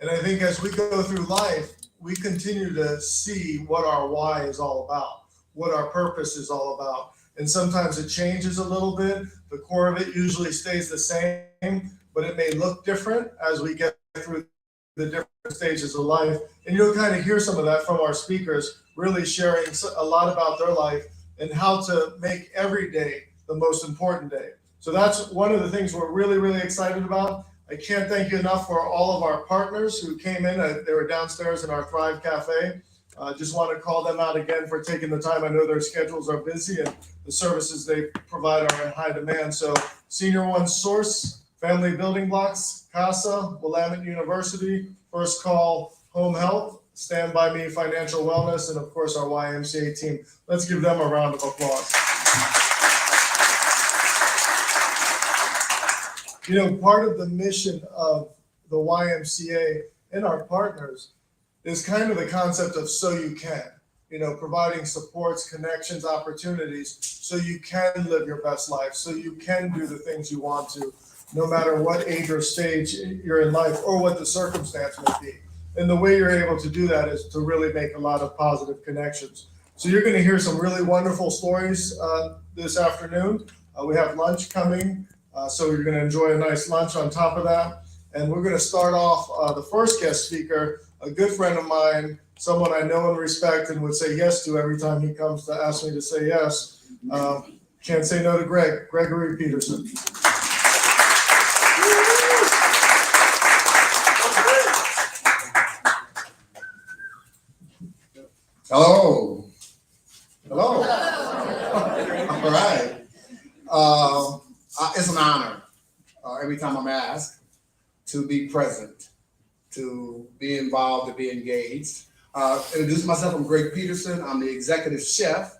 And I think as we go through life, we continue to see what our why is all about, what our purpose is all about. And sometimes it changes a little bit. The core of it usually stays the same, but it may look different as we get through the different stages of life. And you'll kind of hear some of that from our speakers, really sharing a lot about their life and how to make every day the most important day. So that's one of the things we're really, really excited about. I can't thank you enough for all of our partners who came in. They were downstairs in our Thrive Cafe. Just want to call them out again for taking the time. I know their schedules are busy and the services they provide are in high demand. So Senior One Source, Family Building Blocks, CASA, Willamette University, First Call Home Health, Stand By Me Financial Wellness, and of course our YMCA team. Let's give them a round of applause. You know, part of the mission of the YMCA and our partners is kind of the concept of so you can, you know, providing supports, connections, opportunities, so you can live your best life, so you can do the things you want to, no matter what age or stage you're in life or what the circumstance may be. And the way you're able to do that is to really make a lot of positive connections. So you're going to hear some really wonderful stories this afternoon. We have lunch coming. So you're going to enjoy a nice lunch on top of that. And we're going to start off the first guest speaker, a good friend of mine, someone I know and respect and would say yes to every time he comes to ask me to say yes. Can't say no to Gregory Peterson. Hello. Hello. All right. It's an honor every time I'm asked to be present, to be involved, to be engaged. Introduce myself, I'm Greg Peterson. I'm the executive chef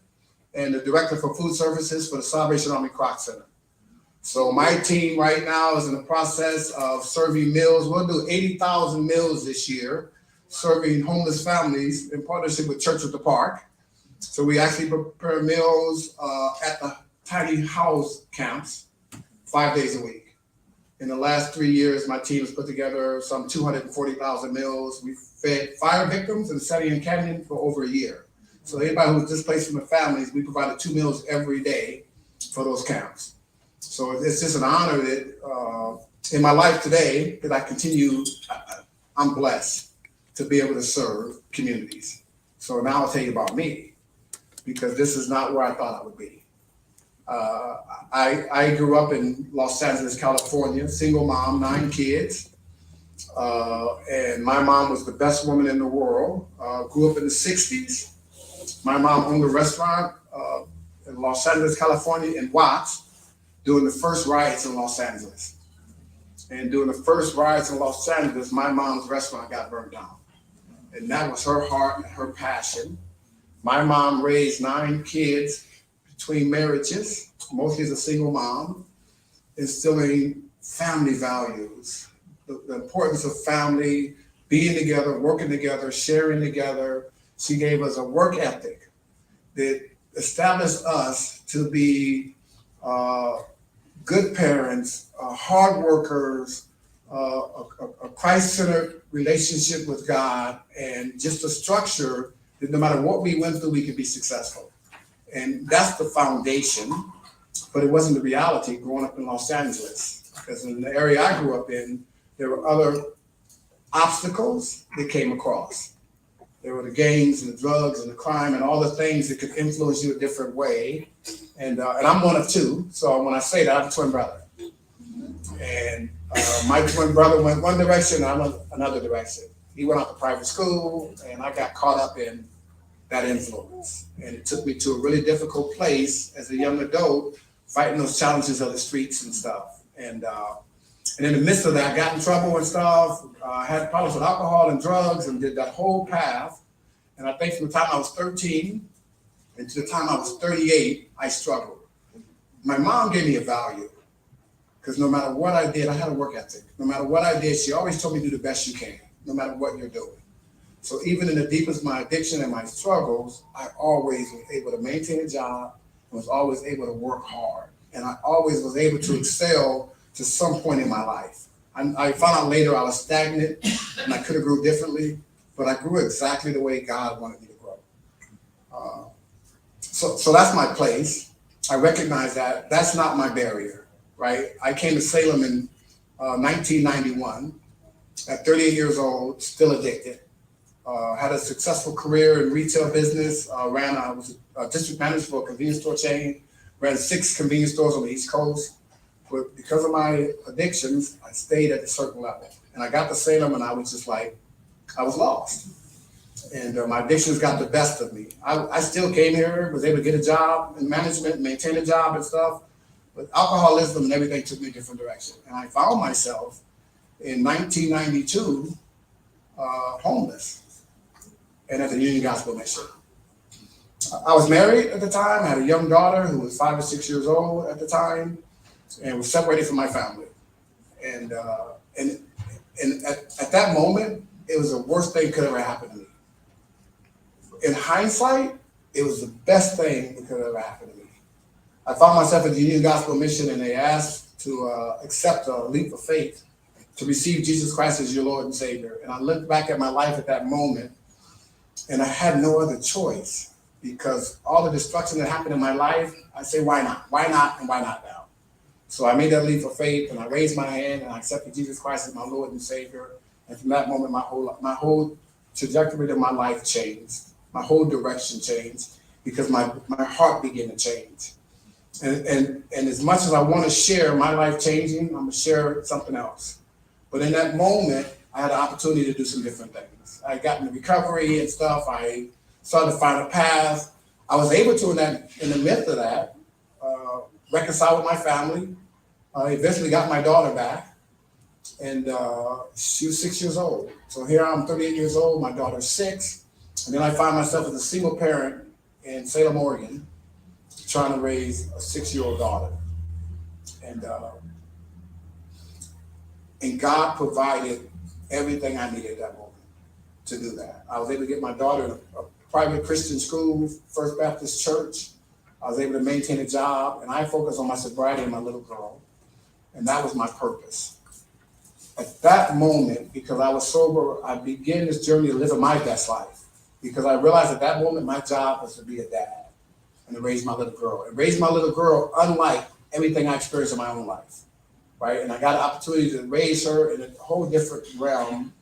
and the director for food services for the Salvation Army Croc Center. So my team right now is in the process of serving meals. We'll do 80,000 meals this year, serving homeless families in partnership with Church at the Park. So we actually prepare meals at the tiny house camps 5 days a week. In the last 3 years, my team has put together some 240,000 meals. We fed fire victims in Salem Canyon for over a year. So anybody who was displaced from the families, we provided 2 meals every day for those camps. So it's just an honor that in my life today that I continue, I'm blessed to be able to serve communities. So now I'll tell you about me, because this is not where I thought I would be. I grew up in Los Angeles, California, single mom, 9 kids. And my mom was the best woman in the world. Grew up in the 60s. My mom owned a restaurant in Los Angeles, California, in Watts, during the first riots in Los Angeles. And during the first riots in Los Angeles, my mom's restaurant got burned down. And that was her heart and her passion. My mom raised 9 kids between marriages, mostly as a single mom, instilling family values, the importance of family, being together, working together, sharing together. She gave us a work ethic that established us to be good parents, hard workers, a Christ-centered relationship with God, and just a structure that no matter what we went through, we could be successful. And that's the foundation, but it wasn't the reality growing up in Los Angeles, because in the area I grew up in, there were other obstacles that came across. There were the gangs and the drugs and the crime and all the things that could influence you a different way. And I'm one of 2. So when I say that, I'm a twin brother. And my twin brother went one direction, I went another direction. He went out to private school, and I got caught up in that influence. And it took me to a really difficult place as a young adult, fighting those challenges of the streets and stuff. And in the midst of that, I got in trouble and stuff. I had problems with alcohol and drugs and did that whole path. And I think from the time I was 13 and to the time I was 38, I struggled. My mom gave me a value, because no matter what I did, I had a work ethic. No matter what I did, she always told me do the best you can, no matter what you're doing. So even in the deepest of my addiction and my struggles, I always was able to maintain a job and was always able to work hard. And I always was able to excel to some point in my life. I found out later I was stagnant and I could have grew differently, but I grew exactly the way God wanted me to grow. So that's my place. I recognize that that's not my barrier, right? I came to Salem in 1991 at 38 years old, still addicted. Had a successful career in retail business. I was a district manager for a convenience store chain. Ran 6 convenience stores on the East Coast. But because of my addictions, I stayed at a certain level. And I got to Salem and I was just like, I was lost. And my addictions got the best of me. I still came here, was able to get a job in management, maintain a job and stuff. But alcoholism and everything took me a different direction. And I found myself in 1992 homeless and at the Union Gospel Mission. I was married at the time. I had a young daughter who was 5 or 6 years old at the time, and was separated from my family. And at that moment, it was the worst thing that could ever happen to me. In hindsight, it was the best thing that could ever happen to me. I found myself at the Union Gospel Mission, and they asked to accept a leap of faith to receive Jesus Christ as your Lord and Savior. And I looked back at my life at that moment, and I had no other choice, because all the destruction that happened in my life, I say, why not? Why not? And why not now? So I made that leap of faith, and I raised my hand, and I accepted Jesus Christ as my Lord and Savior. And from that moment, my whole trajectory of my life changed. My whole direction changed, because my heart began to change. And as much as I want to share my life changing, I'm going to share something else. But in that moment, I had an opportunity to do some different things. I got into recovery and stuff. I started to find a path. I was able to, in the midst of that, reconcile with my family. I eventually got my daughter back, and she was 6 years old. So here I'm 38 years old, my daughter's 6. And then I find myself as a single parent in Salem, Oregon, trying to raise a 6-year-old daughter. And God provided everything I needed at that moment to do that. I was able to get my daughter in a private Christian school, First Baptist Church. I was able to maintain a job, and I focused on my sobriety and my little girl. And that was my purpose. At that moment, because I was sober, I began this journey of living my best life. Because I realized at that moment, my job was to be a dad and to raise my little girl. And raise my little girl unlike everything I experienced in my own life, right? And I got an opportunity to raise her in a whole different realm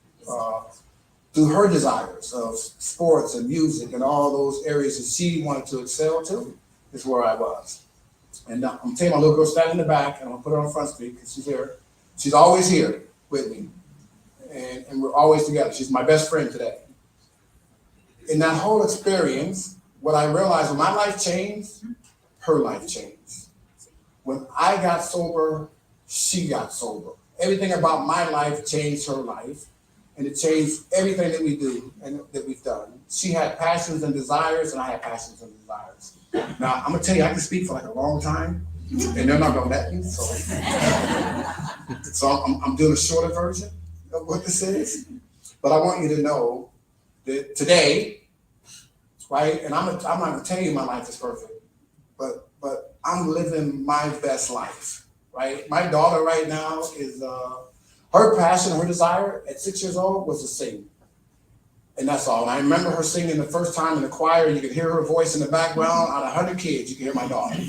through her desires of sports and music and all those areas that she wanted to excel to, is where I was. And I'm taking my little girl standing in the back, and I'm gonna put her on Front Street because she's here. She's always here with me, and we're always together. She's my best friend today. In that whole experience, what I realized, when my life changed, her life changed. When I got sober, she got sober. Everything about my life changed her life, and it changed everything that we do and that we've done. She had passions and desires, and I had passions and desires. Now, I'm gonna tell you, I can speak for like a long time, and they're not gonna let me, so I'm doing a shorter version of what this is. But I want you to know that today, right, and I'm not gonna tell you my life is perfect, but I'm living my best life, right? My daughter right now is, her passion, her desire at 6 years old was to sing. And that's all. And I remember her singing the first time in the choir. You could hear her voice in the background. Out of 100 kids, you could hear my daughter.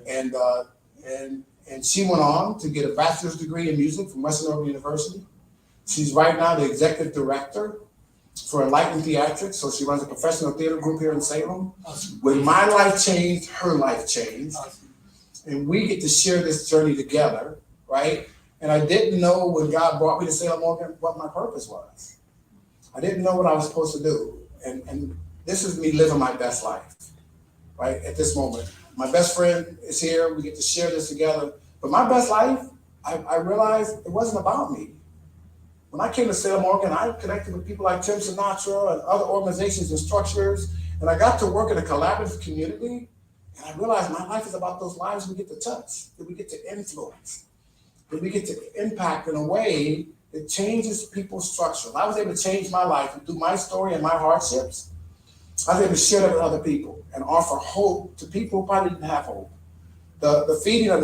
And she went on to get a bachelor's degree in music from Western Oregon University. She's right now the executive director for Enlightened Theatrics. So she runs a professional theater group here in Salem. Awesome. When my life changed, her life changed. Awesome. And we get to share this journey together, right? And I didn't know when God brought me to Salem, Oregon, what my purpose was. I didn't know what I was supposed to do. And this is me living my best life, right, at this moment. My best friend is here. We get to share this together. But my best life, I realized it wasn't about me. When I came to Salem, Oregon, I connected with people like Tim Sinatra and other organizations and structures. And I got to work in a collaborative community. And I realized my life is about those lives we get to touch, that we get to influence, that we get to impact in a way that changes people's structure. I was able to change my life and through my story and my hardships. I was able to share that with other people and offer hope to people who probably didn't have hope. The feeding of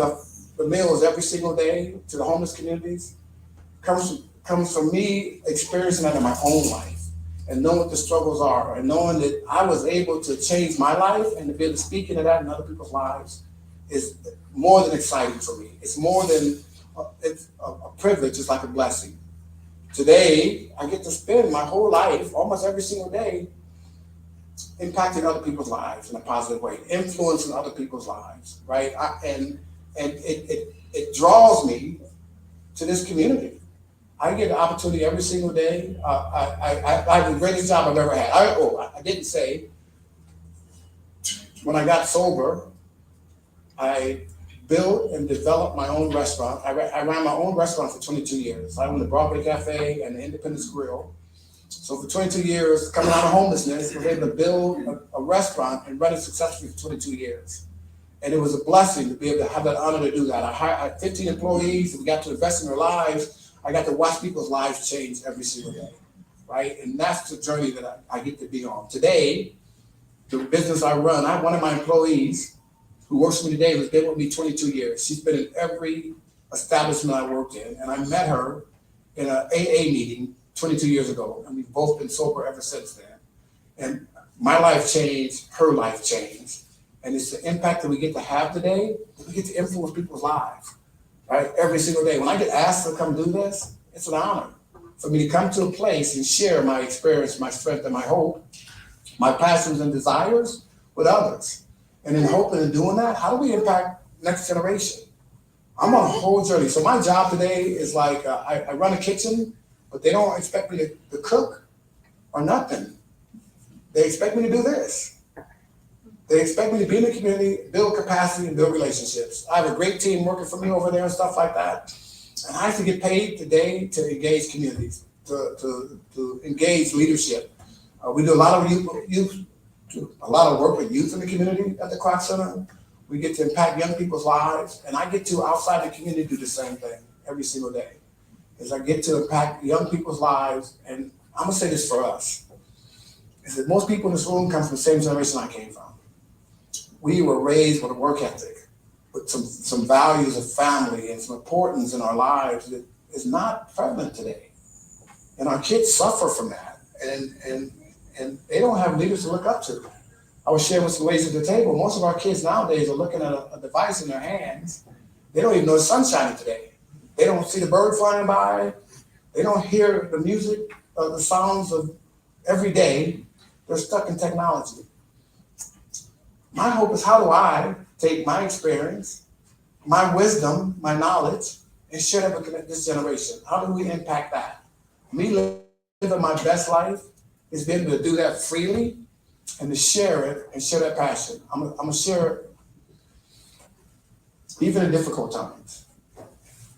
the meals every single day to the homeless communities, comes from me experiencing that in my own life and knowing what the struggles are and knowing that I was able to change my life and to be able to speak into that in other people's lives is more than exciting for me. It's more than it's a privilege. It's like a blessing. Today, I get to spend my whole life, almost every single day, impacting other people's lives in a positive way, influencing other people's lives, right? And it draws me to this community. I get the opportunity every single day. I have the greatest job I've ever had. I didn't say, when I got sober, I built and developed my own restaurant. I ran my own restaurant for 22 years. I owned the Broadway Cafe and the Independence Grill. So for 22 years, coming out of homelessness, I was able to build a restaurant and run it successfully for 22 years. And it was a blessing to be able to have that honor to do that. I had 15 employees, and we got to invest in their lives. I got to watch people's lives change every single day, right? And that's the journey that I get to be on. Today, the business I run, I have one of my employees who works for me today, who's been with me 22 years. She's been in every establishment I worked in, and I met her in an AA meeting 22 years ago, and we've both been sober ever since then. And my life changed, her life changed, and it's the impact that we get to have today, that we get to influence people's lives, right? Every single day. When I get asked to come do this, it's an honor for me to come to a place and share my experience, my strength, and my hope, my passions and desires with others. And in hoping and doing that, how do we impact next generation? I'm on a whole journey. So my job today is like, I run a kitchen, but they don't expect me to cook or nothing. They expect me to do this. They expect me to be in the community, build capacity, and build relationships. I have a great team working for me over there and stuff like that. And I have to get paid today to engage communities, to engage leadership. We do a lot of a lot of work with youth in the community at the Croc Center. We get to impact young people's lives, and I get to, outside the community, do the same thing every single day. Is I get to impact young people's lives, and I'm gonna say this for us, is that most people in this room come from the same generation I came from. We were raised with a work ethic, with some values of family and some importance in our lives that is not prevalent today. And our kids suffer from that, and they don't have leaders to look up to. I was sharing with some ladies at the table, most of our kids nowadays are looking at a device in their hands. They don't even know the sun's shining today. They don't see the bird flying by. They don't hear the music, the sounds of every day. They're stuck in technology. My hope is, how do I take my experience, my wisdom, my knowledge, and share that with this generation? How do we impact that? Me living my best life is being able to do that freely and to share it and share that passion. I'm gonna share it even in difficult times.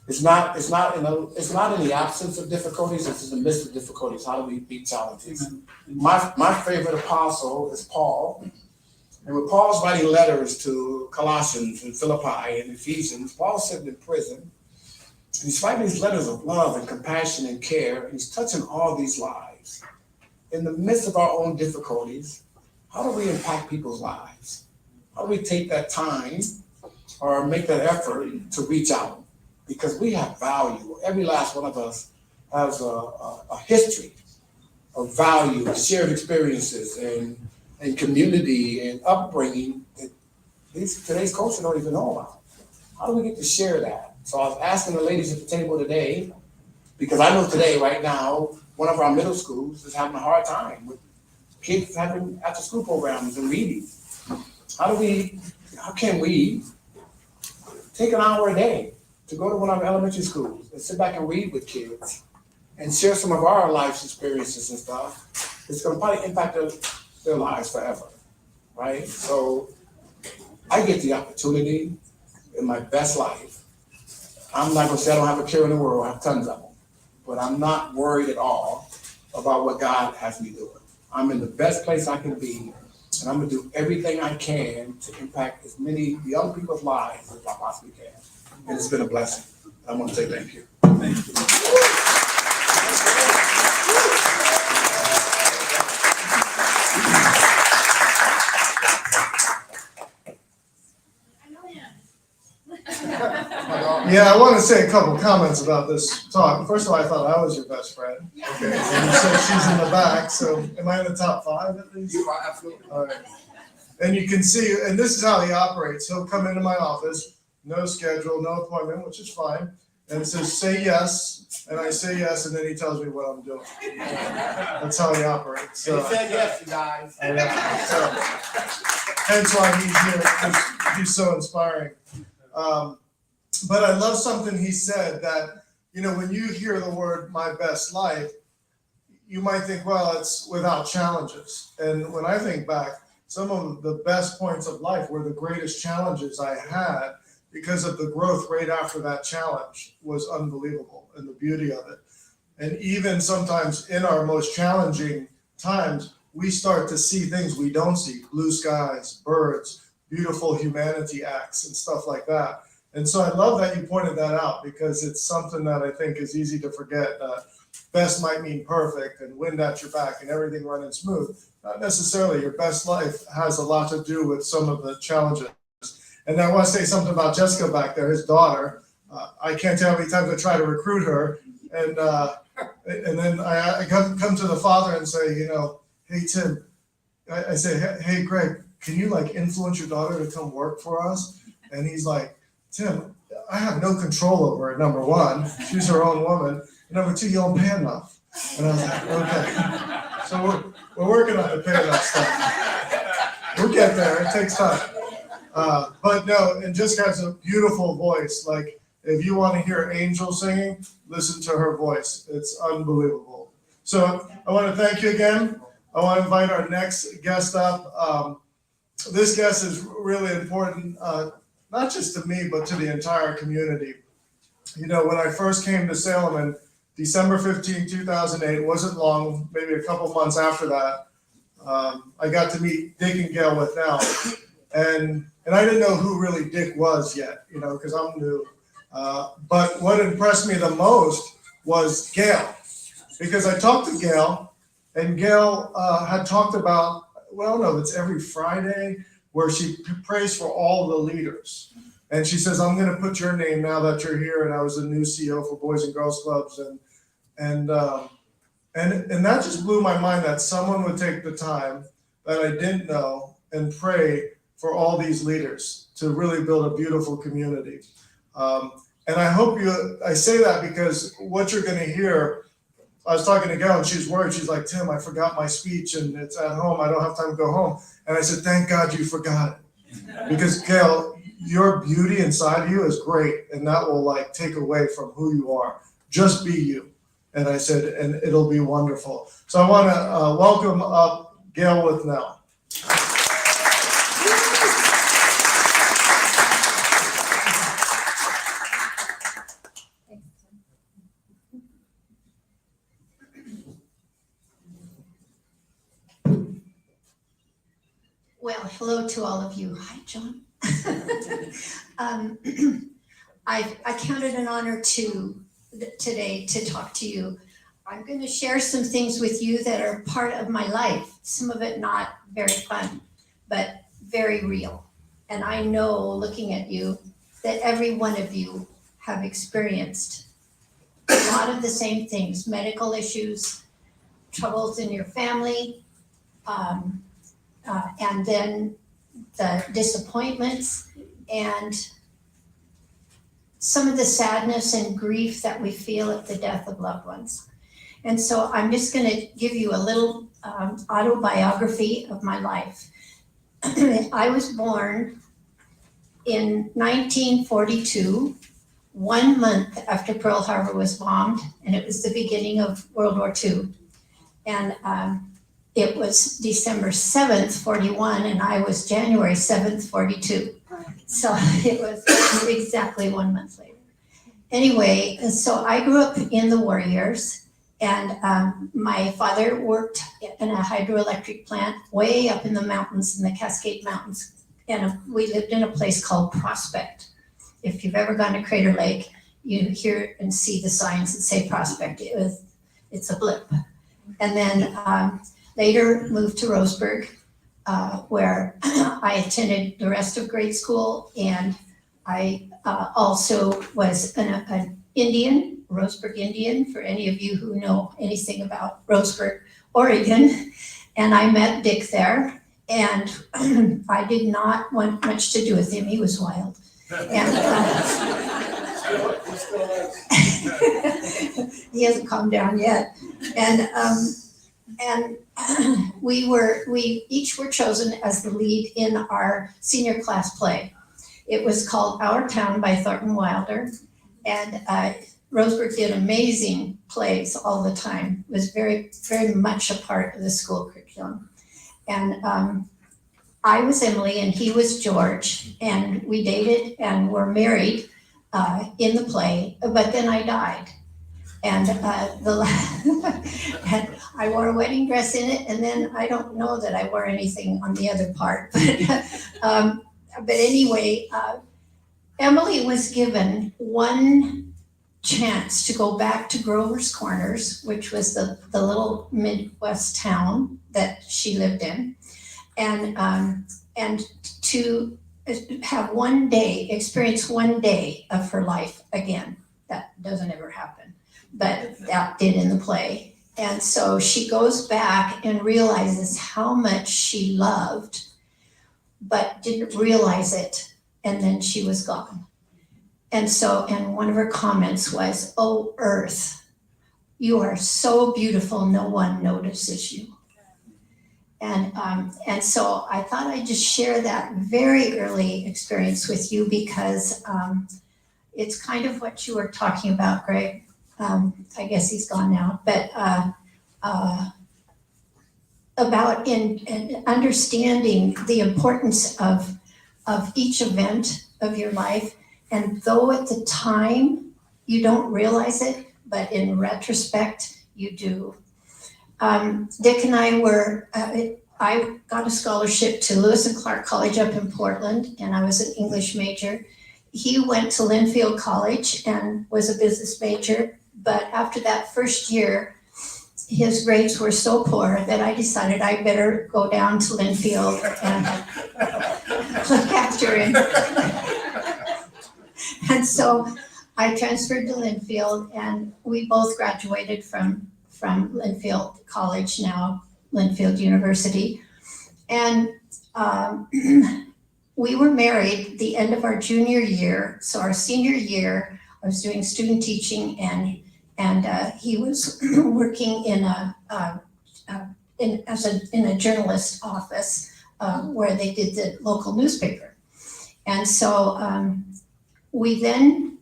It's not in the absence of difficulties, it's in the midst of difficulties. How do we beat challenges? My favorite apostle is Paul. And when Paul's writing letters to Colossians and Philippi and Ephesians, Paul's sitting in prison. And he's writing these letters of love and compassion and care, and he's touching all these lives. In the midst of our own difficulties, how do we impact people's lives? How do we take that time or make that effort to reach out? Because we have value. Every last one of us has a history of value, shared experiences, and community and upbringing that today's culture don't even know about. How do we get to share that? So I was asking the ladies at the table today, because I know today, right now, one of our middle schools is having a hard time with kids having after school programs and reading. How can we take an hour a day to go to one of our elementary schools and sit back and read with kids and share some of our life's experiences and stuff? It's gonna probably impact their lives forever, right? So I get the opportunity in my best life. I'm not gonna say I don't have a care in the world, I have tons of them, but I'm not worried at all about what God has me doing. I'm in the best place I can be, and I'm gonna do everything I can to impact as many young people's lives as I possibly can. And it's been a blessing. I want to say thank you. Thank you. Yeah, I want to say a couple comments about this talk. First of all, I thought I was your best friend. Okay, and you said she's in the back, so am I in the top 5 at least? You are absolutely. All right. And you can see, and this is how he operates. He'll come into my office, no schedule, no appointment, which is fine, and says, say yes, and I say yes, and then he tells me what I'm doing. That's how he operates. He said yes, you guys. So, hence why he's here, because he's so inspiring. But I love something he said that, when you hear the word my best life, you might think, well, it's without challenges. And when I think back, some of the best points of life were the greatest challenges I had, because of the growth rate after that challenge was unbelievable, and the beauty of it. And even sometimes in our most challenging times, we start to see things we don't see: blue skies, birds, beautiful humanity acts, and stuff like that. And so I love that you pointed that out, because it's something that I think is easy to forget. Best might mean perfect and wind at your back and everything running smooth. Not necessarily. Your best life has a lot to do with some of the challenges. And I want to say something about Jessica back there, his daughter. I can't tell how many times I try to recruit her, and then I come to the father and say, hey Tim, I say, hey Greg, can you influence your daughter to come work for us? And he's like, Tim, I have no control over her. Number one, she's her own woman. Number two, you don't pay enough. And I was like, okay. So we're working on the pay enough stuff. We'll get there. It takes time. But no, and Jessica has a beautiful voice. If you want to hear Angel singing, listen to her voice. It's unbelievable. So I want to thank you again. I want to invite our next guest up. This guest is really important, not just to me, but to the entire community. When I first came to Salem in December 15, 2008, it wasn't long, maybe a couple months after that, I got to meet Dick and Gail with now. And I didn't know who really Dick was yet, because I'm new. But what impressed me the most was Gail, because I talked to Gail, and Gail had talked about, it's every Friday where she prays for all the leaders. And she says, I'm going to put your name now that you're here. And I was the new CEO for Boys and Girls Clubs. And that just blew my mind, that someone would take the time that I didn't know and pray for all these leaders to really build a beautiful community. And I hope I say that because what you're going to hear, I was talking to Gail and she's worried. She's like, Tim, I forgot my speech and it's at home. I don't have time to go home. And I said, thank God you forgot it. Because Gail, your beauty inside of you is great. And that will take away from who you are. Just be you. And I said, and it'll be wonderful. So I want to welcome up Gail Withnell. Well, hello to all of you. Hi, John. I count it an honor today to talk to you. I'm going to share some things with you that are part of my life. Some of it not very fun, but very real. And I know, looking at you, that every one of you have experienced a lot of the same things: medical issues, troubles in your family, and then the disappointments and some of the sadness and grief that we feel at the death of loved ones. And so I'm just going to give you a little autobiography of my life. I was born in 1942, 1 month after Pearl Harbor was bombed, and it was the beginning of World War II. And it was December 7th, 41, and I was January 7th, 42. So it was exactly 1 month later. Anyway, and so I grew up in the war years, and my father worked in a hydroelectric plant way up in the mountains, in the Cascade Mountains. And we lived in a place called Prospect. If you've ever gone to Crater Lake, you hear and see the signs that say Prospect. It's a blip. And then later moved to Roseburg, where I attended the rest of grade school, and I also was an Indian, Roseburg Indian, for any of you who know anything about Roseburg, Oregon. And I met Dick there, and I did not want much to do with him. He was wild. And he hasn't calmed down yet. And we each were chosen as the lead in our senior class play. It was called Our Town by Thornton Wilder, and Roseburg did amazing plays all the time. It was very, very much a part of the school curriculum. And I was Emily and he was George, and we dated and were married in the play, but then I died. And and I wore a wedding dress in it, and then I don't know that I wore anything on the other part. But anyway, Emily was given one chance to go back to Grover's Corners, which was the little Midwest town that she lived in, and to have experience one day of her life again. That doesn't ever happen, but that did in the play. And so she goes back and realizes how much she loved, but didn't realize it, and then she was gone. And one of her comments was, "Oh, Earth, you are so beautiful, no one notices you." And so I thought I'd just share that very early experience with you, because it's kind of what you were talking about, Greg. I guess he's gone now, but about in understanding the importance of each event of your life. And though at the time you don't realize it, but in retrospect you do. Dick and I I got a scholarship to Lewis and Clark College up in Portland, and I was an English major. He went to Linfield College and was a business major, but after that first year, his grades were so poor that I decided I better go down to Linfield and look after him. And so I transferred to Linfield, and we both graduated from Linfield College, now Linfield University. And we were married the end of our junior year. So our senior year, I was doing student teaching, and he was working in a journalist office where they did the local newspaper. And so we then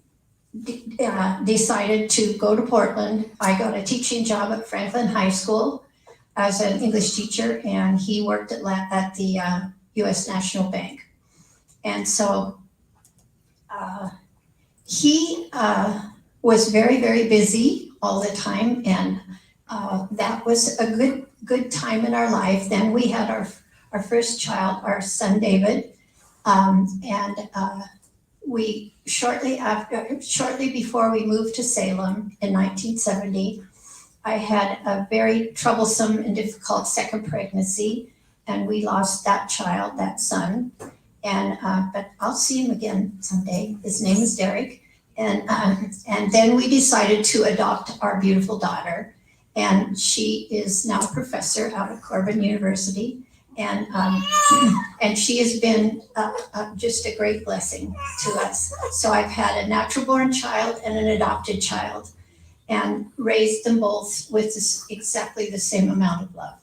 decided to go to Portland. I got a teaching job at Franklin High School as an English teacher, and he worked at the U.S. National Bank. And so he was very, very busy all the time, and that was a good time in our life. Then we had our first child, our son David, and we shortly before we moved to Salem in 1970, I had a very troublesome and difficult second pregnancy, and we lost that child, that son. And but I'll see him again someday. His name is Derek. And then we decided to adopt our beautiful daughter, and she is now a professor out at Corban University, and she has been just a great blessing to us. So I've had a natural born child and an adopted child, and raised them both with exactly the same amount of love.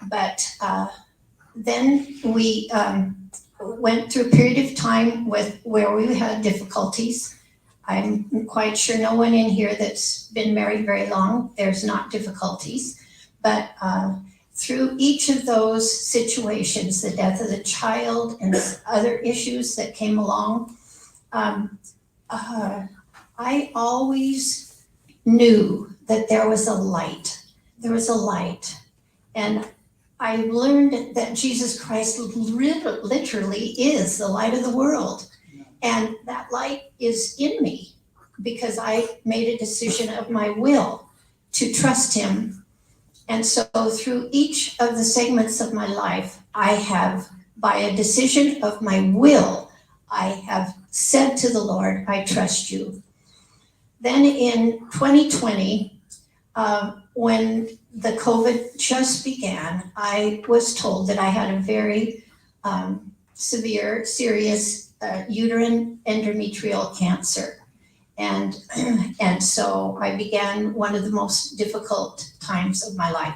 But then we went through a period of time where we had difficulties. I'm quite sure no one in here that's been married very long, there's not difficulties. But through each of those situations, the death of the child and the other issues that came along, I always knew that there was a light. There was a light. And I learned that Jesus Christ literally is the light of the world. And that light is in me because I made a decision of my will to trust him. And so through each of the segments of my life, I have, by a decision of my will, I have said to the Lord, I trust you. Then in 2020, when the COVID just began, I was told that I had a very severe, serious uterine endometrial cancer. And so I began one of the most difficult times of my life.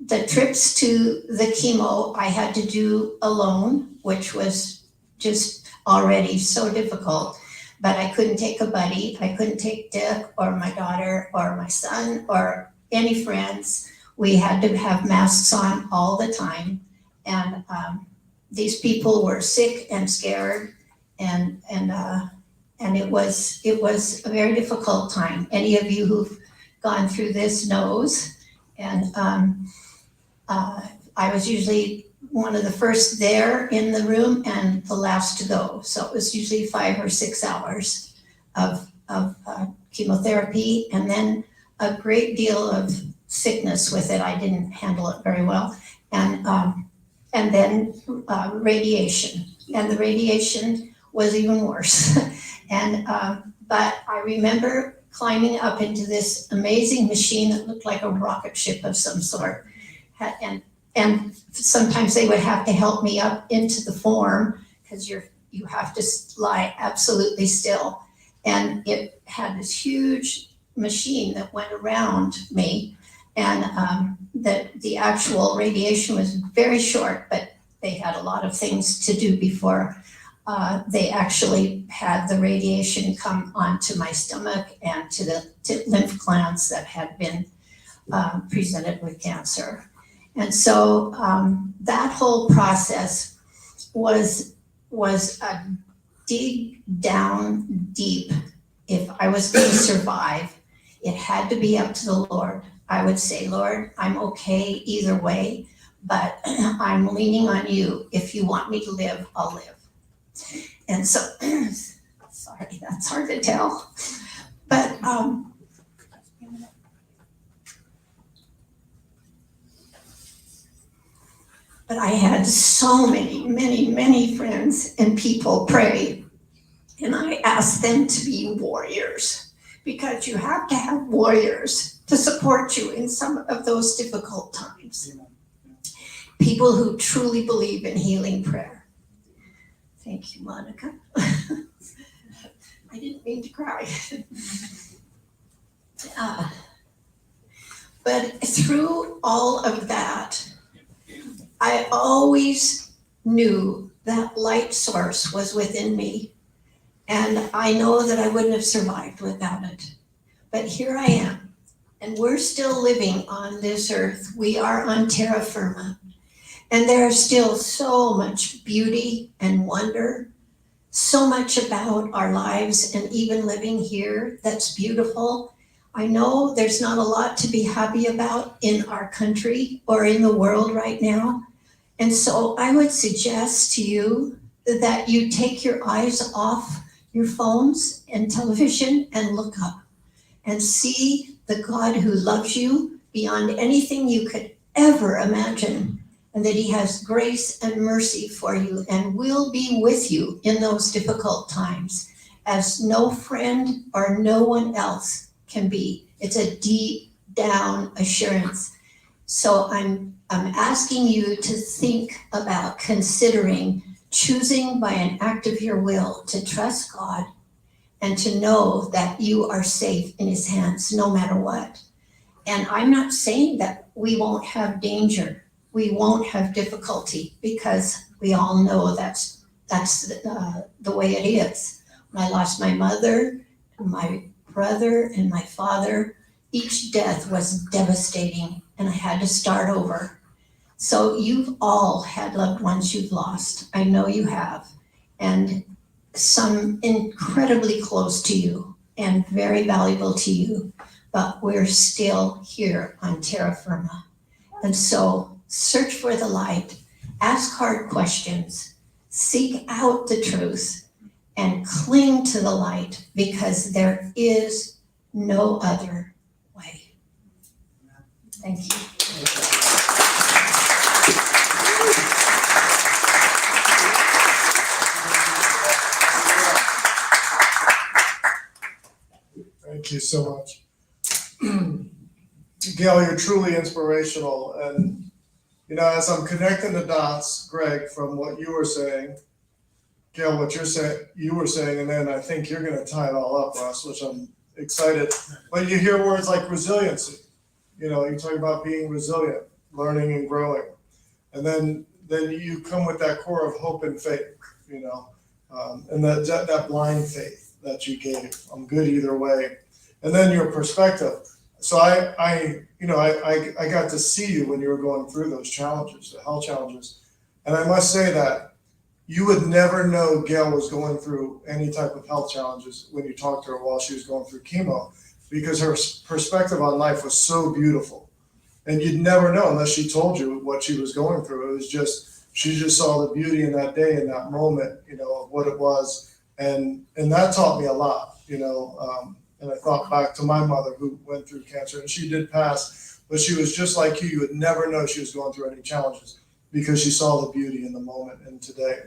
The trips to the chemo I had to do alone, which was just already so difficult, but I couldn't take a buddy. I couldn't take Dick or my daughter or my son or any friends. We had to have masks on all the time. And these people were sick and scared, and it was a very difficult time. Any of you who've gone through this knows. And I was usually one of the first there in the room and the last to go. So it was usually 5 or 6 hours of chemotherapy, and then a great deal of sickness with it. I didn't handle it very well. And then radiation. And the radiation was even worse. But I remember climbing up into this amazing machine that looked like a rocket ship of some sort. And sometimes they would have to help me up into the form, because you have to lie absolutely still. And it had this huge machine that went around me, and the actual radiation was very short, but they had a lot of things to do before they actually had the radiation come onto my stomach and to the lymph glands that had been presented with cancer. And so that whole process was a dig down deep. If I was going to survive, it had to be up to the Lord. I would say, Lord, I'm okay either way, but I'm leaning on you. If you want me to live, I'll live. And so, sorry, that's hard to tell. But I had so many friends and people pray, and I asked them to be warriors, because you have to have warriors to support you in some of those difficult times. People who truly believe in healing prayer. Thank you, Monica. I didn't mean to cry. But through all of that, I always knew that light source was within me. And I know that I wouldn't have survived without it. But here I am, and we're still living on this earth. We are on terra firma. And there's still so much beauty and wonder, so much about our lives and even living here that's beautiful. I know there's not a lot to be happy about in our country or in the world right now. And so I would suggest to you that you take your eyes off your phones and television and look up and see the God who loves you beyond anything you could ever imagine, and that he has grace and mercy for you and will be with you in those difficult times, as no friend or no one else can be. It's a deep down assurance. So I'm asking you to think about considering choosing by an act of your will to trust God and to know that you are safe in his hands no matter what. And I'm not saying that we won't have danger, we won't have difficulty, because we all know that's the way it is. When I lost my mother, my brother, and my father, each death was devastating, and I had to start over. So you've all had loved ones you've lost. I know you have, and some incredibly close to you and very valuable to you, but we're still here on terra firma. And so search for the light, ask hard questions, seek out the truth, and cling to the light, because there is no other way. Thank you. you so much. Gail, you're truly inspirational. And, you know, as I'm connecting the dots, Greg, from what you were saying, Gail, what you were saying, and then I think you're going to tie it all up, Russ, which I'm excited. But you hear words like resiliency. You know, you talk about being resilient, learning and growing. And then you come with that core of hope and faith, you know, and that blind faith that you gave. I'm good either way. And then your perspective. So I got to see you when you were going through those challenges, the health challenges. And I must say that you would never know Gail was going through any type of health challenges when you talked to her while she was going through chemo, because her perspective on life was so beautiful. And you'd never know unless she told you what she was going through. It was just, she just saw the beauty in that day, in that moment, you know, of what it was. And that taught me a lot, you know. And I thought back to my mother who went through cancer, and she did pass, but she was just like you. You would never know she was going through any challenges because she saw the beauty in the moment and today.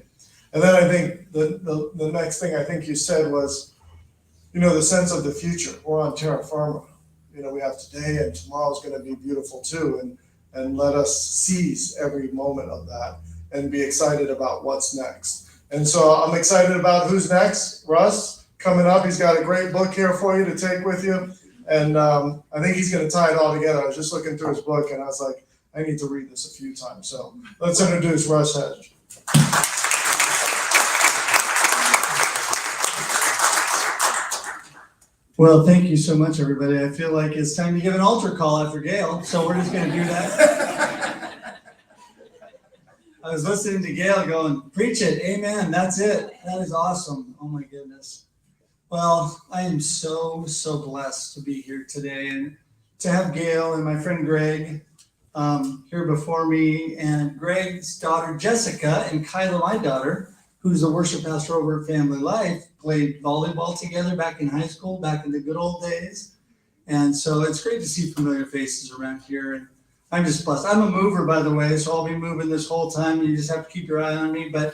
And then I think the next thing I think you said was, you know, the sense of the future. We're on terra firma. You know, we have today, and tomorrow's going to be beautiful too. And let us seize every moment of that and be excited about what's next. And so I'm excited about who's next. Russ, coming up, he's got a great book here for you to take with you. And I think he's going to tie it all together. I was just looking through his book, and I was like, I need to read this a few times. So let's introduce Russ Hedge. Well, thank you so much, everybody. I feel like it's time to give an altar call after Gail, so we're just going to do that. I was listening to Gail going, preach it, amen, that's it. That is awesome. Oh my goodness. Well, I am so blessed to be here today and to have Gail and my friend Greg here before me, and Greg's daughter Jessica and Kyla, my daughter, who's a worship pastor over at Family Life, played volleyball together back in high school, back in the good old days. And so it's great to see familiar faces around here. And I'm just blessed. I'm a mover, by the way, so I'll be moving this whole time. You just have to keep your eye on me. But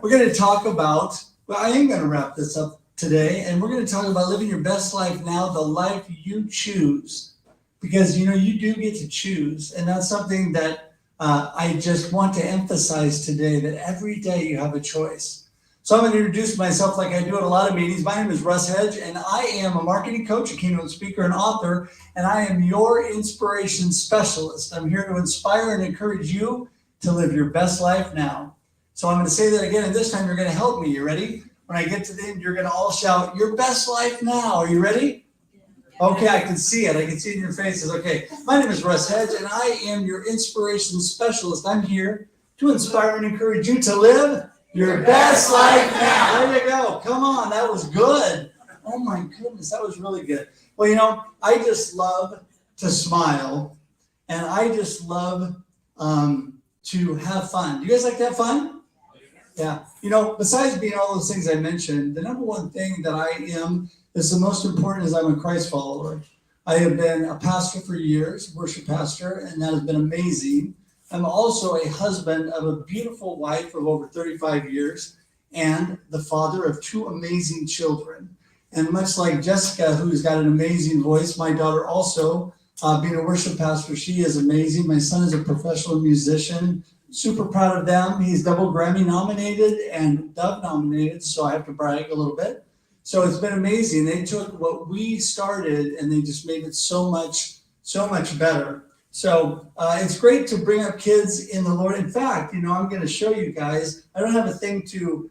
we're going to talk about, well, I am going to wrap this up today, and we're going to talk about living your best life now, the life you choose. Because, you know, you do get to choose. And that's something that I just want to emphasize today, that every day you have a choice. So I'm going to introduce myself like I do at a lot of meetings. My name is Russ Hedge, and I am a marketing coach, a keynote speaker, and author, and I am your inspiration specialist. I'm here to inspire and encourage you to live your best life now. So I'm going to say that again, and this time you're going to help me. You ready? When I get to the end, you're going to all shout, your best life now. Are you ready? Okay, I can see it. I can see it in your faces. Okay, my name is Russ Hedge, and I am your inspiration specialist. I'm here to inspire and encourage you to live your best life now. There you go. Come on, that was good. Oh my goodness, that was really good. Well, you know, I just love to smile, and I just love to have fun. Do you guys like to have fun? Yeah. You know, besides being all those things I mentioned, the number one thing that I am is the most important is I'm a Christ follower. I have been a pastor for years, worship pastor, and that has been amazing. I'm also a husband of a beautiful wife of over 35 years and the father of two amazing children. And much like Jessica, who's got an amazing voice, my daughter also, being a worship pastor, she is amazing. My son is a professional musician. Super proud of them. He's double Grammy nominated and Dove nominated, so I have to brag a little bit. So it's been amazing. They took what we started and they just made it so much better. So it's great to bring up kids in the Lord. In fact, you know, I'm going to show you guys. I don't have a thing to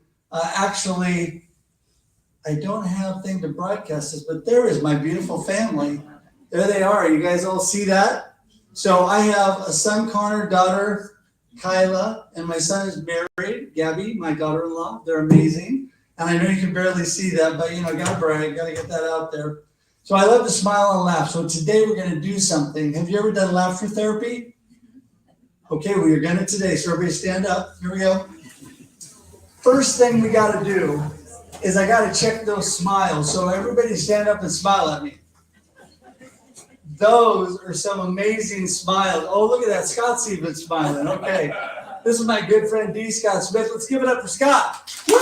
broadcast this, but there is my beautiful family. There they are. You guys all see that? So I have a son, Connor, daughter, Kyla, and my son is married, Gabby, my daughter-in-law. They're amazing. And I know you can barely see that, but, you know, gotta brag, gotta get that out there. So I love to smile and laugh. So today we're going to do something. Have you ever done laughter therapy? Okay, well, you're going to today. So everybody stand up. Here we go. First thing we got to do is I got to check those smiles. So everybody stand up and smile at me. Those are some amazing smiles. Oh, look at that. Scott's even smiling. Okay. This is my good friend D. Scott Smith. Let's give it up for Scott. Woo!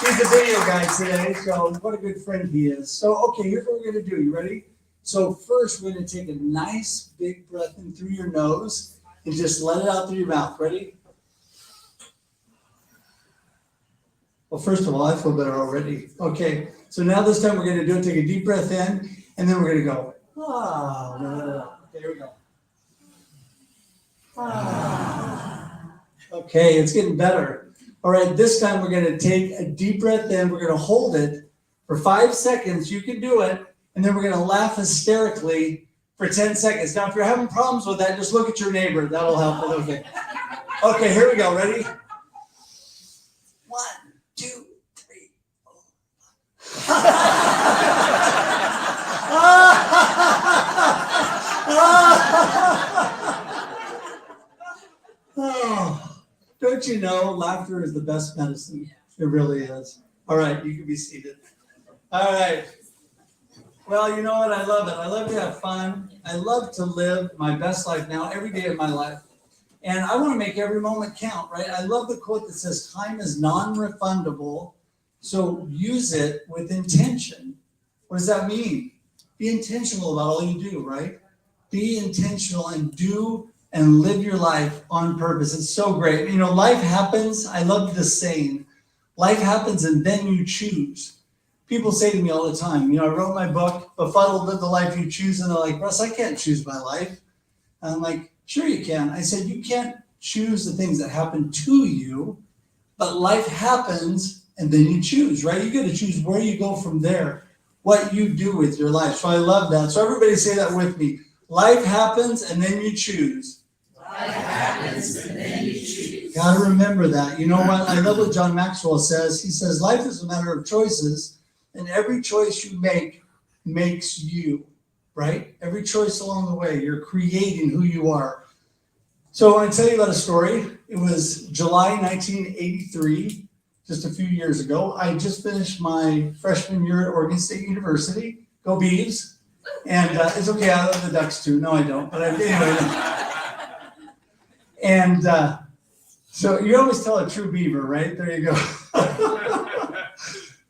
He's a video guy today, so what a good friend he is. So, okay, here's what we're gonna do. You ready? So first, we're gonna take a nice big breath in through your nose and just let it out through your mouth. Ready? Well, first of all, I feel better already. Okay, so now this time we're gonna do it. Take a deep breath in, and then we're gonna go. Okay, here we go. Okay, it's getting better. All right, this time we're gonna take a deep breath in. We're gonna hold it for 5 seconds. You can do it. And then we're gonna laugh hysterically for 10 seconds. Now, if you're having problems with that, just look at your neighbor. That'll help a little bit. Okay, here we go. Ready? 1, 2, 3, 4. Oh, don't you know, laughter is the best medicine? It really is. All right, you can be seated. All right. Well, you know what? I love it. I love to have fun. I love to live my best life now, every day of my life. And I want to make every moment count, right? I love the quote that says, time is non-refundable, so use it with intention. What does that mean? Be intentional about all you do, right? Be intentional and do and live your life on purpose. It's so great. You know, life happens. I love this saying, life happens and then you choose. People say to me all the time, you know, I wrote my book, Befuddled, Live the Life You Choose. And they're like, Russ, I can't choose my life. And I'm like, sure you can. I said, you can't choose the things that happen to you, but life happens and then you choose, right? You got to choose where you go from there, what you do with your life. So I love that. So everybody say that with me. Life happens and then you choose. Life happens and then you choose. Got to remember that. You know what? I love what John Maxwell says. He says, life is a matter of choices. And every choice you make makes you, right? Every choice along the way, you're creating who you are. So I want to tell you about a story. It was July 1983, just a few years ago. I just finished my freshman year at Oregon State University. Go Beavs. And it's okay, I love the Ducks too. No, I don't. But anyway. And so you always tell a true Beaver, right? There you go.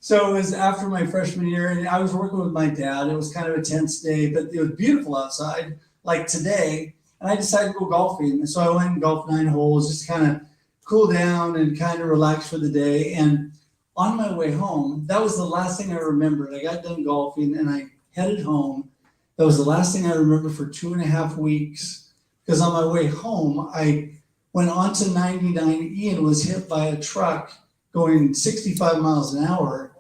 So it was after my freshman year, and I was working with my dad. It was kind of a tense day, but it was beautiful outside, like today. And I decided to go golfing. And so I went and golfed 9 holes, just kind of cool down and kind of relax for the day. And on my way home, that was the last thing I remembered. I got done golfing and I headed home. That was the last thing I remember for 2.5 weeks. Because on my way home, I went onto 99E and was hit by a truck going 65 miles an hour.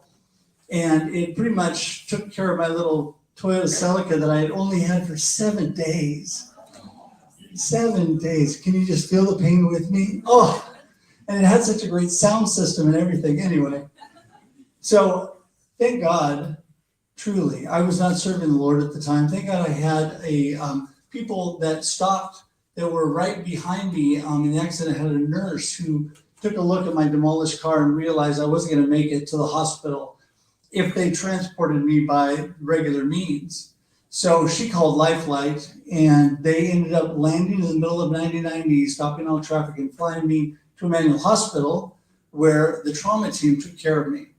And it pretty much took care of my little Toyota Celica that I had only had for 7 days. 7 days. Can you just feel the pain with me? Oh, and it had such a great sound system and everything. Anyway, so thank God, truly, I was not serving the Lord at the time. Thank God I had people that stopped that were right behind me in the accident. I had a nurse who took a look at my demolished car and realized I wasn't going to make it to the hospital if they transported me by regular means. So she called Lifelight, and they ended up landing in the middle of 99E, stopping all traffic and flying me to Emmanuel Hospital, where the trauma team took care of me.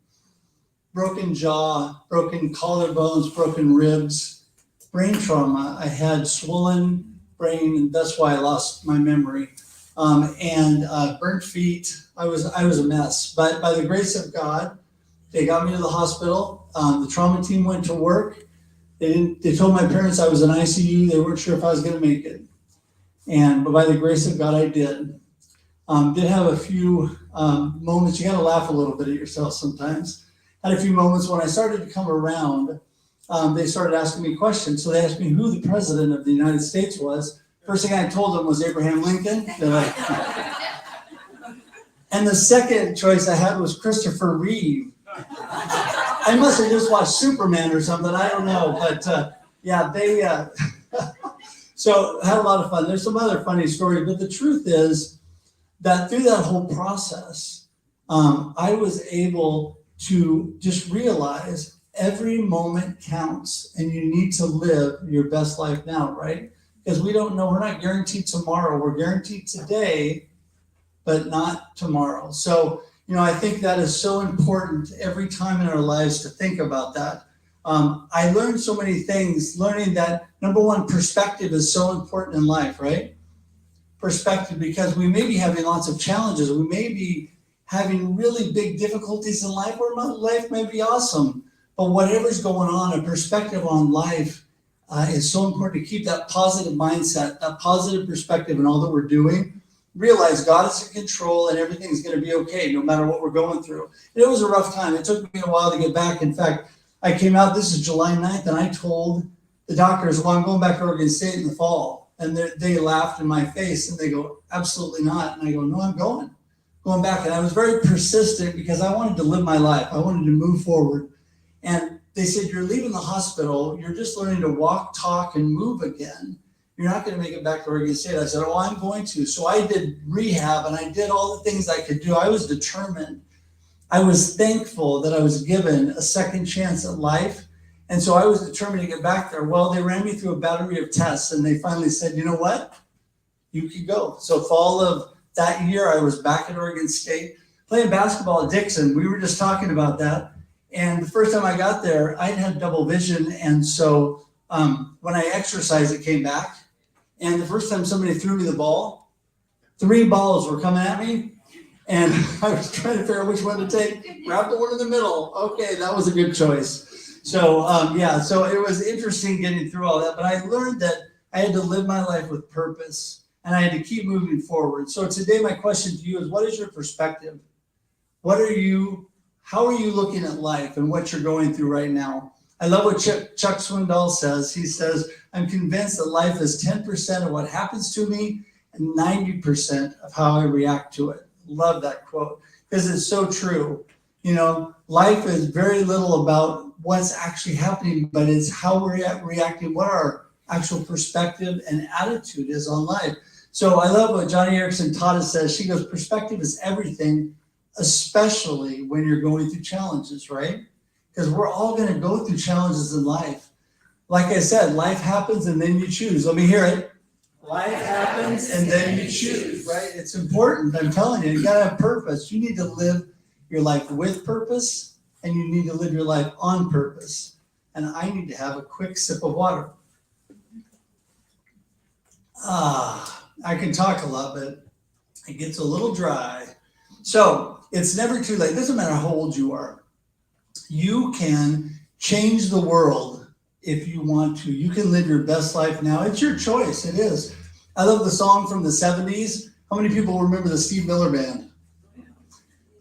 Broken jaw, broken collarbones, broken ribs, brain trauma. I had swollen brain, and that's why I lost my memory. And burnt feet. I was a mess. But by the grace of God, they got me to the hospital. The trauma team went to work. They told my parents I was in ICU. They weren't sure if I was going to make it. But by the grace of God, I did. Did have a few moments. You got to laugh a little bit at yourself sometimes. Had a few moments when I started to come around. They started asking me questions. So they asked me who the president of the United States was. First thing I told them was Abraham Lincoln. They're like, and the second choice I had was Christopher Reeve. I must have just watched Superman or something. I don't know, but yeah, they. So had a lot of fun. There's some other funny stories, but the truth is that through that whole process, I was able to just realize every moment counts, and you need to live your best life now, right? Because we don't know, we're not guaranteed tomorrow. We're guaranteed today, but not tomorrow. So, I think that is so important every time in our lives to think about that. I learned so many things, learning that number one, perspective is so important in life, right? Perspective, because we may be having lots of challenges. We may be having really big difficulties in life, or life may be awesome. But whatever's going on, a perspective on life is so important to keep that positive mindset, that positive perspective in all that we're doing. Realize God is in control and everything's going to be okay no matter what we're going through. And it was a rough time. It took me a while to get back. In fact, I came out, this is July 9th, and I told the doctors, well, I'm going back to Oregon State in the fall. And they laughed in my face and they go, absolutely not. And I go, no, I'm going back. And I was very persistent because I wanted to live my life. I wanted to move forward. And they said, you're leaving the hospital. You're just learning to walk, talk, and move again. You're not going to make it back to Oregon State. I said, oh, I'm going to. So I did rehab and I did all the things I could do. I was determined. I was thankful that I was given a second chance at life. And so I was determined to get back there. Well, they ran me through a battery of tests and they finally said, you know what? You could go. So fall of that year, I was back at Oregon State playing basketball at Dixon. We were just talking about that. And the first time I got there, I'd had double vision. And so when I exercised, it came back. And the first time somebody threw me the ball, 3 balls were coming at me. And I was trying to figure out which one to take. Grab the one in the middle. Okay, that was a good choice. So, so it was interesting getting through all that. But I learned that I had to live my life with purpose. And I had to keep moving forward. So today my question to you is, what is your perspective? How are you looking at life and what you're going through right now? I love what Chuck Swindoll says. He says, I'm convinced that life is 10% of what happens to me and 90% of how I react to it. Love that quote because it's so true. Life is very little about what's actually happening, but it's how we're reacting, what our actual perspective and attitude is on life. So I love what Johnny Erickson taught us says. She goes, perspective is everything, especially when you're going through challenges, right? Because we're all going to go through challenges in life. Like I said, life happens and then you choose. Let me hear it. Life happens and then you choose, right? It's important. I'm telling you, you got to have purpose. You need to live your life with purpose and you need to live your life on purpose. And I need to have a quick sip of water. I can talk a lot, but it gets a little dry. So it's never too late. It doesn't matter how old you are. You can change the world if you want to. You can live your best life now. It's your choice. It is. I love the song from the 70s. How many people remember the Steve Miller Band?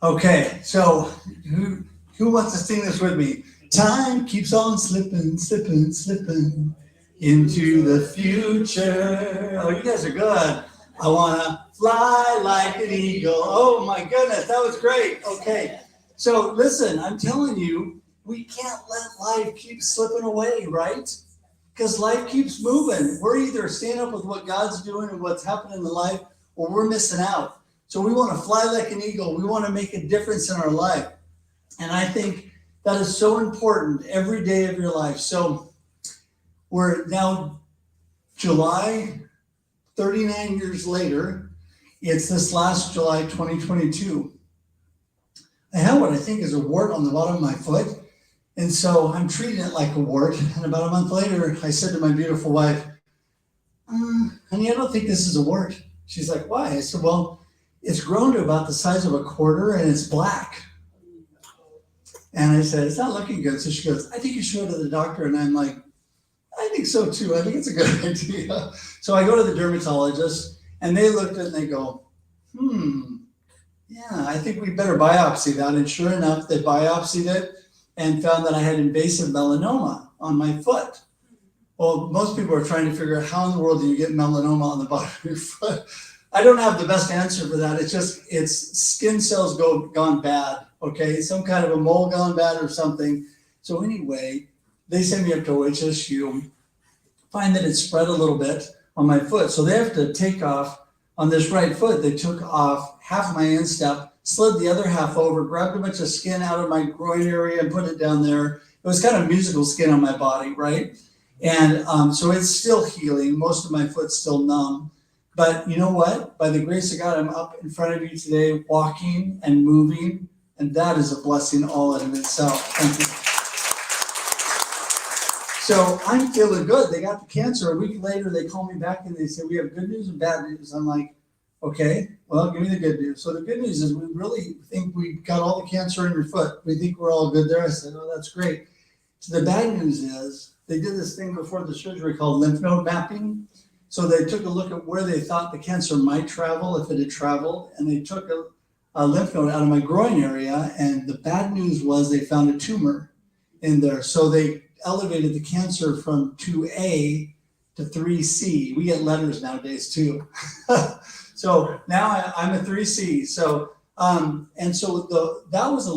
Okay, so who wants to sing this with me? Time keeps on slipping, slipping, slipping into the future. Oh, you guys are good. I want to fly like an eagle. Oh my goodness, that was great. Okay, so listen, I'm telling you, we can't let life keep slipping away, right? Because life keeps moving. We're either staying up with what God's doing and what's happening in life, or we're missing out. So we want to fly like an eagle. We want to make a difference in our life. And I think that is so important every day of your life. So we're now July, 39 years later. It's this last July 2022. I have what I think is a wart on the bottom of my foot. And so I'm treating it like a wart. And about a month later, I said to my beautiful wife, honey, I don't think this is a wart. She's like, why? I said, well, it's grown to about the size of a quarter and it's black. And I said, it's not looking good. So she goes, I think you should go to the doctor. And I'm like, I think so too. I think it's a good idea. So I go to the dermatologist and they looked at it and they go, yeah, I think we better biopsy that. And sure enough, they biopsied it and found that I had invasive melanoma on my foot. Well, most people are trying to figure out how in the world do you get melanoma on the bottom of your foot? I don't have the best answer for that. It's skin cells gone bad, okay? Some kind of a mole gone bad or something. So anyway, they send me up to OHSU, find that it spread a little bit on my foot. So they have to take off on this right foot. They took off half of my instep, slid the other half over, grabbed a bunch of skin out of my groin area and put it down there. It was kind of musical skin on my body, right? And so it's still healing. Most of my foot's still numb. But you know what? By the grace of God, I'm up in front of you today, walking and moving, and that is a blessing all in itself. Thank you. So I'm feeling good. They got the cancer. A week later, they call me back and they say, we have good news and bad news. I'm like, okay, well, give me the good news. So the good news is we really think we got all the cancer in your foot. We think we're all good there. I said, oh, that's great. So the bad news is they did this thing before the surgery called lymph node mapping. So they took a look at where they thought the cancer might travel, if it had traveled, and they took a lymph node out of my groin area. And the bad news was they found a tumor in there. So they elevated the cancer from 2A to 3C. We get letters nowadays too. So now I'm a 3C. So and so that was a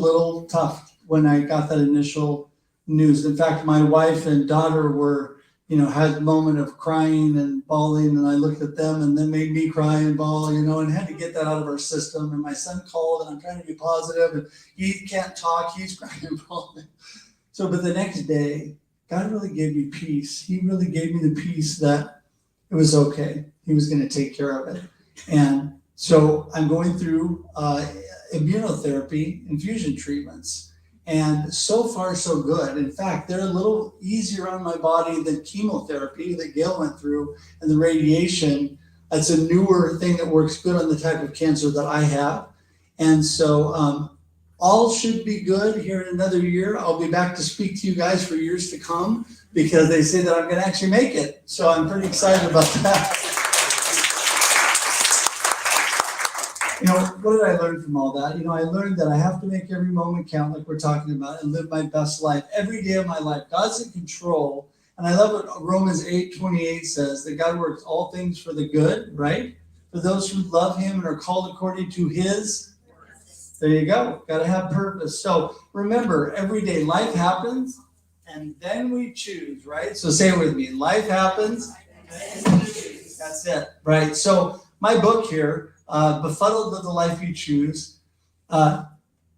little tough when I got that initial news. In fact, my wife and daughter were, had a moment of crying and bawling, and I looked at them and then made me cry and bawl, and had to get that out of our system. And my son called, and I'm trying to be positive, and he can't talk, he's crying and bawling. So, but the next day, God really gave me peace. He really gave me the peace that it was okay. He was going to take care of it. And so I'm going through immunotherapy, infusion treatments. And so far, so good. In fact, they're a little easier on my body than chemotherapy that Gail went through and the radiation. That's a newer thing that works good on the type of cancer that I have. And so all should be good here in another year. I'll be back to speak to you guys for years to come because they say that I'm going to actually make it. So I'm pretty excited about that. What did I learn from all that? I learned that I have to make every moment count, like we're talking about, and live my best life every day of my life. God's in control. And I love what Romans 8:28 says, that God works all things for the good, right? For those who love him and are called according to his. There you go. Got to have purpose. So remember, every day life happens and then we choose, right? So say it with me. Life happens. That's it, right? So my book here, Befuddled with the Life You Choose. I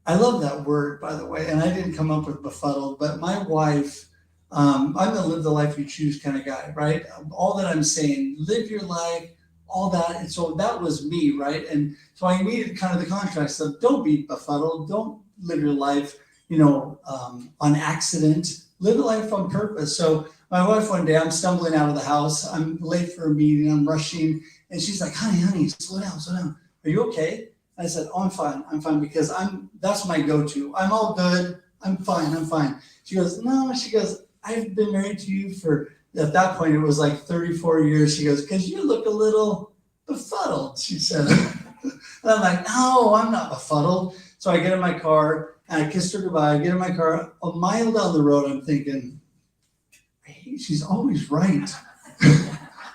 love that word, by the way, and I didn't come up with befuddled, but my wife, I'm the live the life you choose kind of guy, right? All that I'm saying, live your life, all that. And so that was me, right? And so I needed kind of the contrast. So don't be befuddled. Don't live your life, on accident. Live a life on purpose. So my wife, one day, I'm stumbling out of the house. I'm late for a meeting. I'm rushing. And she's like, honey, slow down. Are you okay? I said, oh, I'm fine because that's my go-to. I'm all good. I'm fine. She goes, no, I've been married to you for, at that point, it was like 34 years. She goes, because you look a little befuddled, she said. And I'm like, no, I'm not befuddled. So I get in my car and I kissed her goodbye. I get in my car. A mile down the road, I'm thinking, hey, she's always right.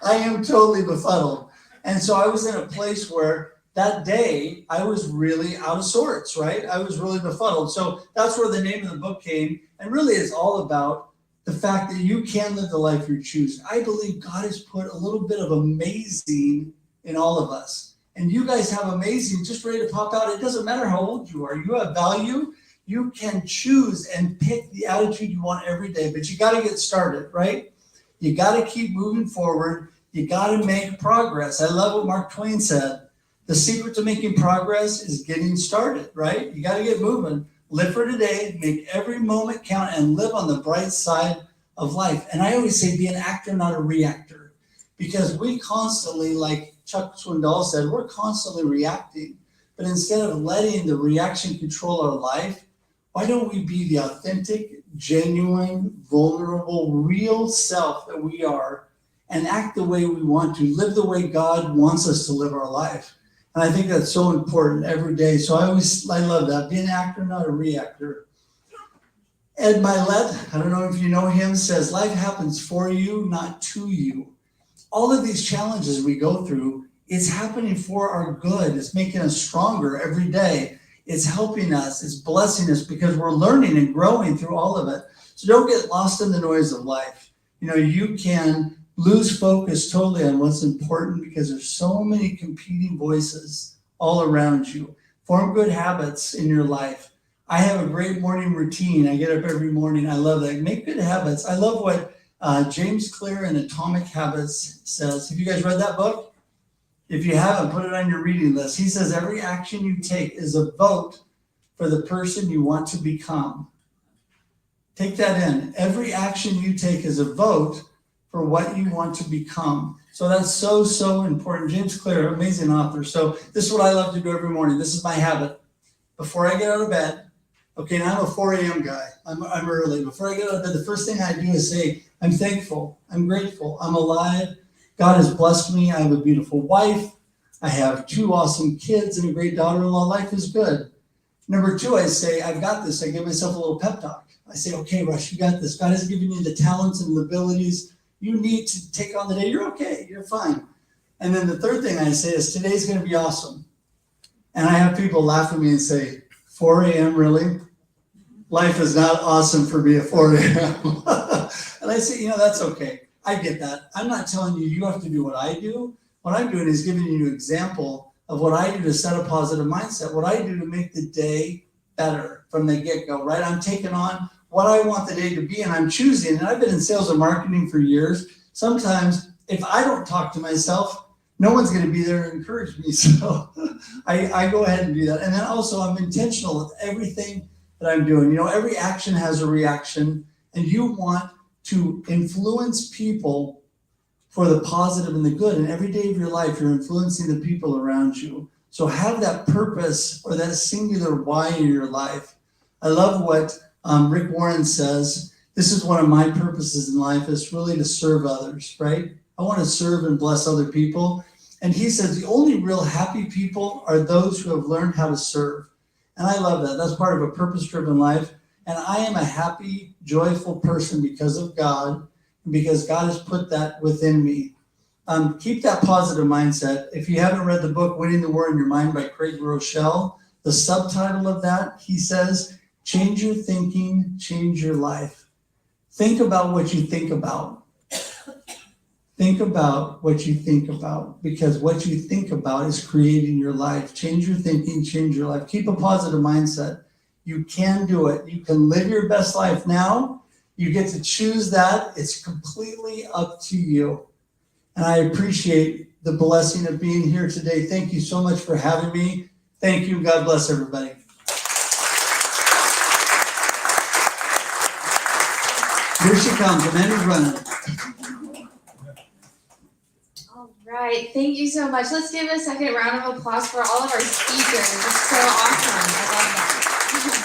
I am totally befuddled. And so I was in a place where that day I was really out of sorts, right? I was really befuddled. So that's where the name of the book came. And really it's all about the fact that you can live the life you choose. I believe God has put a little bit of amazing in all of us. And you guys have amazing just ready to pop out. It doesn't matter how old you are. You have value. You can choose and pick the attitude you want every day. But you got to get started, right? You got to keep moving forward. You got to make progress. I love what Mark Twain said. The secret to making progress is getting started, right? You got to get moving. Live for today, make every moment count, and live on the bright side of life. And I always say be an actor, not a reactor. Because we constantly, like Chuck Swindoll said, we're constantly reacting. But instead of letting the reaction control our life, why don't we be the authentic, genuine, vulnerable, real self that we are and act the way we want to, live the way God wants us to live our life. And I think that's so important every day. So I love that. Be an actor, not a reactor. Ed Milet, I don't know if you know him, says life happens for you, not to you. All of these challenges we go through, it's happening for our good. It's making us stronger every day. It's helping us. It's blessing us because we're learning and growing through all of it. So don't get lost in the noise of life. You can lose focus totally on what's important because there's so many competing voices all around you. Form good habits in your life. I have a great morning routine. I get up every morning. I love that. Make good habits. I love what James Clear in Atomic Habits says, have you guys read that book? If you haven't, put it on your reading list. He says every action you take is a vote for the person you want to become. Take that in. Every action you take is a vote for what you want to become. So that's so important. James Clear, amazing author. So this is what I love to do every morning. This is my habit. Before I get out of bed, okay, now I'm a 4 a.m. guy. I'm early. Before I get out of bed, the first thing I do is say, I'm thankful. I'm grateful. I'm alive. God has blessed me. I have a beautiful wife. I have 2 awesome kids and a great daughter-in-law. Life is good. Number 2, I say, I've got this. I give myself a little pep talk. I say, okay, Russ, you got this. God has given you the talents and the abilities you need to take on the day. You're okay. You're fine. And then the third thing I say is, today's going to be awesome. And I have people laugh at me and say, 4 a.m., really? Life is not awesome for me at 4 a.m. And I say, that's okay. I get that. I'm not telling you you have to do what I do. What I'm doing is giving you an example of what I do to set a positive mindset, what I do to make the day better from the get-go, right? I'm taking on what I want the day to be, and I'm choosing. And I've been in sales and marketing for years. Sometimes if I don't talk to myself, no one's going to be there to encourage me. So I go ahead and do that. And then also I'm intentional with everything that I'm doing. Every action has a reaction, and you want to influence people for the positive and the good. And every day of your life, you're influencing the people around you. So have that purpose or that singular why in your life. I love what Rick Warren says. This is one of my purposes in life, is really to serve others, right? I want to serve and bless other people. And he says the only real happy people are those who have learned how to serve. And I love that. That's part of a purpose-driven life. And I am a happy, joyful person because of God, and because God has put that within me. Keep that positive mindset. If you haven't read the book, Winning the War in Your Mind by Craig Rochelle, the subtitle of that, he says, change your thinking, change your life. Think about what you think about. Think about what you think about, because what you think about is creating your life. Change your thinking, change your life. Keep a positive mindset. You can do it. You can live your best life now. You get to choose that. It's completely up to you. And I appreciate the blessing of being here today. Thank you so much for having me. Thank you. God bless everybody. Here she comes. Amanda's running. All right, thank you so much. Let's give a second round of applause for all of our speakers. It's so awesome. I love that.